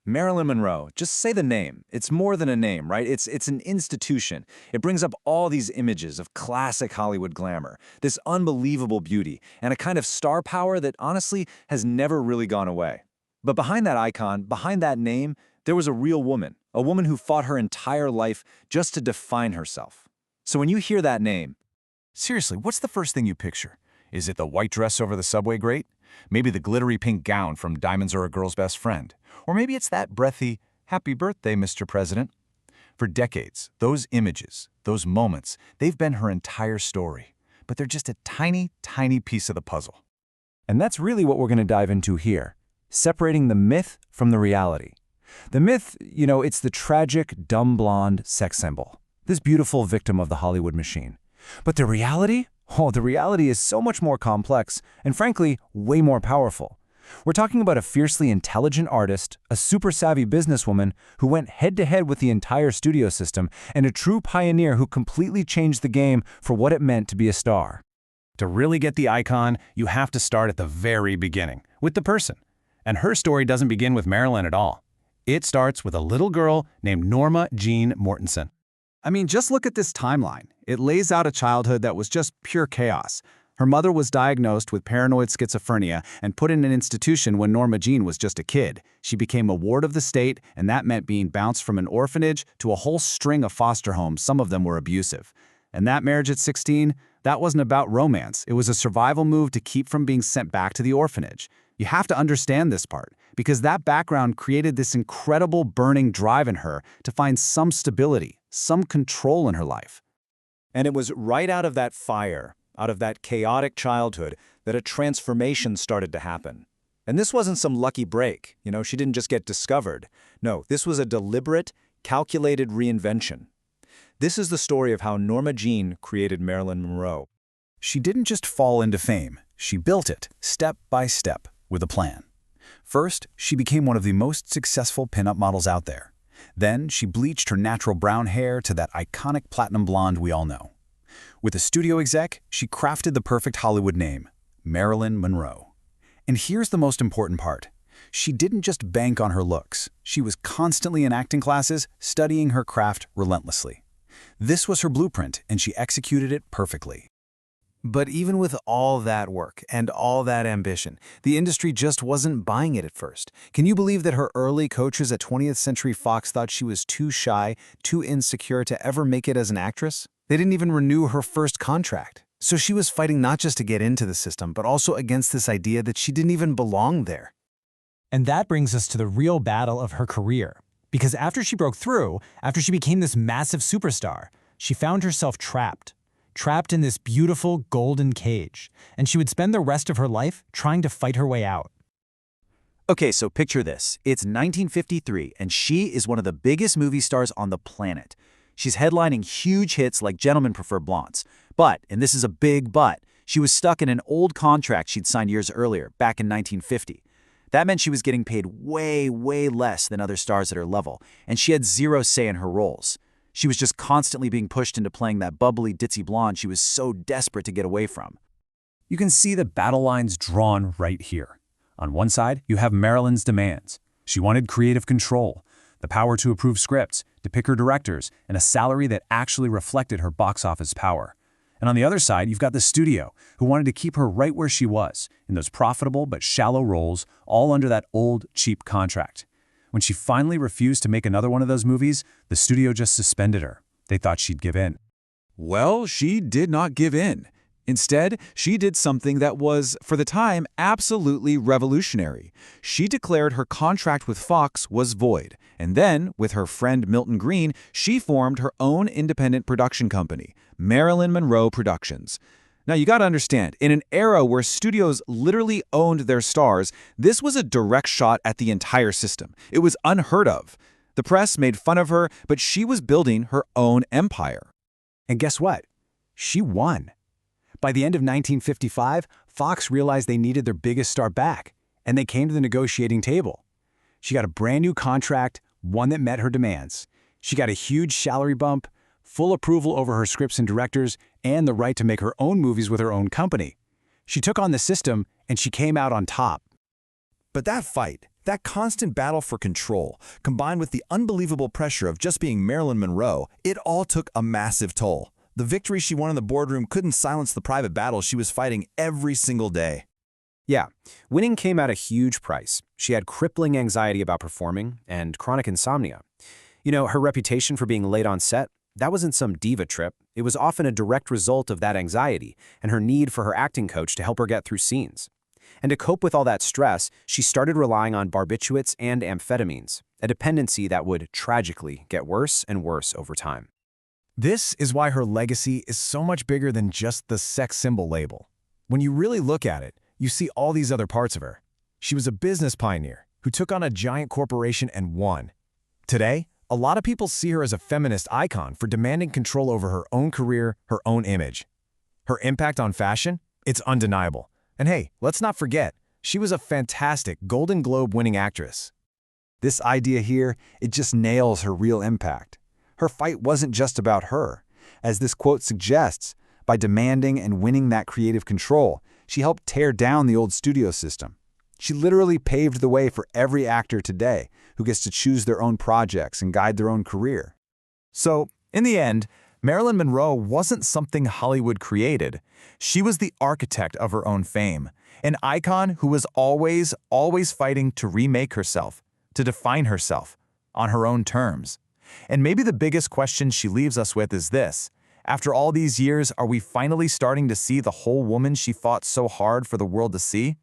Marilyn Monroe, just say the name. It's more than a name, right? It's an institution. It brings up all these images of classic Hollywood glamour, this unbelievable beauty, and a kind of star power that honestly has never really gone away. But behind that icon, behind that name, there was a woman who fought her entire life just to define herself. So when you hear that name, seriously, what's the first thing you picture? Is it the white dress over the subway grate? Maybe the glittery pink gown from Diamonds Are a Girl's Best Friend? Or maybe it's that breathy, "Happy birthday, Mr. President." For decades, those images, those moments, they've been her entire story. But they're just a tiny, tiny piece of the puzzle. And that's really what we're going to dive into here, separating the myth from the reality. The myth, it's the tragic, dumb blonde sex symbol, this beautiful victim of the Hollywood machine. But the reality? Oh, the reality is so much more complex and, frankly, way more powerful. We're talking about a fiercely intelligent artist, a super savvy businesswoman who went head-to-head with the entire studio system, and a true pioneer who completely changed the game for what it meant to be a star. To really get the icon, you have to start at the very beginning, with the person. And her story doesn't begin with Marilyn at all. It starts with a little girl named Norma Jean Mortensen. I mean, just look at this timeline. It lays out a childhood that was just pure chaos. Her mother was diagnosed with paranoid schizophrenia and put in an institution when Norma Jean was just a kid. She became a ward of the state, and that meant being bounced from an orphanage to a whole string of foster homes. Some of them were abusive. And that marriage at 16, that wasn't about romance. It was a survival move to keep from being sent back to the orphanage. You have to understand this part, because that background created this incredible burning drive in her to find some stability, some control in her life. And it was right out of that fire, out of that chaotic childhood, that a transformation started to happen. And this wasn't some lucky break. She didn't just get discovered. No, this was a deliberate, calculated reinvention. This is the story of how Norma Jean created Marilyn Monroe. She didn't just fall into fame. She built it, step by step, with a plan. First, she became one of the most successful pinup models out there. Then, she bleached her natural brown hair to that iconic platinum blonde we all know. With a studio exec, she crafted the perfect Hollywood name, Marilyn Monroe. And here's the most important part. She didn't just bank on her looks. She was constantly in acting classes, studying her craft relentlessly. This was her blueprint, and she executed it perfectly. But even with all that work and all that ambition, the industry just wasn't buying it at first. Can you believe that her early coaches at 20th Century Fox thought she was too shy, too insecure to ever make it as an actress? They didn't even renew her first contract. So she was fighting not just to get into the system, but also against this idea that she didn't even belong there. And that brings us to the real battle of her career. Because after she broke through, after she became this massive superstar, she found herself trapped in this beautiful golden cage, and she would spend the rest of her life trying to fight her way out. Okay, so picture this. It's 1953, and she is one of the biggest movie stars on the planet. She's headlining huge hits like Gentlemen Prefer Blondes. But, and this is a big but, she was stuck in an old contract she'd signed years earlier, back in 1950. That meant she was getting paid way, way less than other stars at her level, and she had zero say in her roles. She was just constantly being pushed into playing that bubbly, ditzy blonde she was so desperate to get away from. You can see the battle lines drawn right here. On one side, you have Marilyn's demands. She wanted creative control, the power to approve scripts, to pick her directors, and a salary that actually reflected her box office power. And on the other side, you've got the studio, who wanted to keep her right where she was, in those profitable but shallow roles, all under that old, cheap contract. When she finally refused to make another one of those movies, the studio just suspended her. They thought she'd give in. Well, she did not give in. Instead, she did something that was, for the time, absolutely revolutionary. She declared her contract with Fox was void, and then, with her friend Milton Green, she formed her own independent production company, Marilyn Monroe Productions. Now, you gotta understand, in an era where studios literally owned their stars, this was a direct shot at the entire system. It was unheard of. The press made fun of her, but she was building her own empire. And guess what? She won. By the end of 1955, Fox realized they needed their biggest star back, and they came to the negotiating table. She got a brand new contract, one that met her demands. She got a huge salary bump, full approval over her scripts and directors, and the right to make her own movies with her own company. She took on the system, and she came out on top. But that fight, That constant battle for control, combined with the unbelievable pressure of just being Marilyn Monroe, it all took a massive toll. The victory she won in the boardroom couldn't silence the private battles she was fighting every single day. Yeah, winning came at a huge price. She had crippling anxiety about performing and chronic insomnia. You know, her reputation for being late on set, that wasn't some diva trip. It was often a direct result of that anxiety and her need for her acting coach to help her get through scenes. And to cope with all that stress, she started relying on barbiturates and amphetamines, a dependency that would tragically get worse and worse over time. This is why her legacy is so much bigger than just the sex symbol label. When you really look at it, you see all these other parts of her. She was a business pioneer who took on a giant corporation and won. Today, a lot of people see her as a feminist icon for demanding control over her own career, her own image. Her impact on fashion? It's undeniable. And hey, let's not forget, she was a fantastic Golden Globe-winning actress. This idea here, it just nails her real impact. Her fight wasn't just about her. As this quote suggests, by demanding and winning that creative control, she helped tear down the old studio system. She literally paved the way for every actor today who gets to choose their own projects and guide their own career. So, in the end, Marilyn Monroe wasn't something Hollywood created. She was the architect of her own fame, an icon who was always fighting to remake herself, to define herself, on her own terms. And maybe the biggest question she leaves us with is this: after all these years, are we finally starting to see the whole woman she fought so hard for the world to see?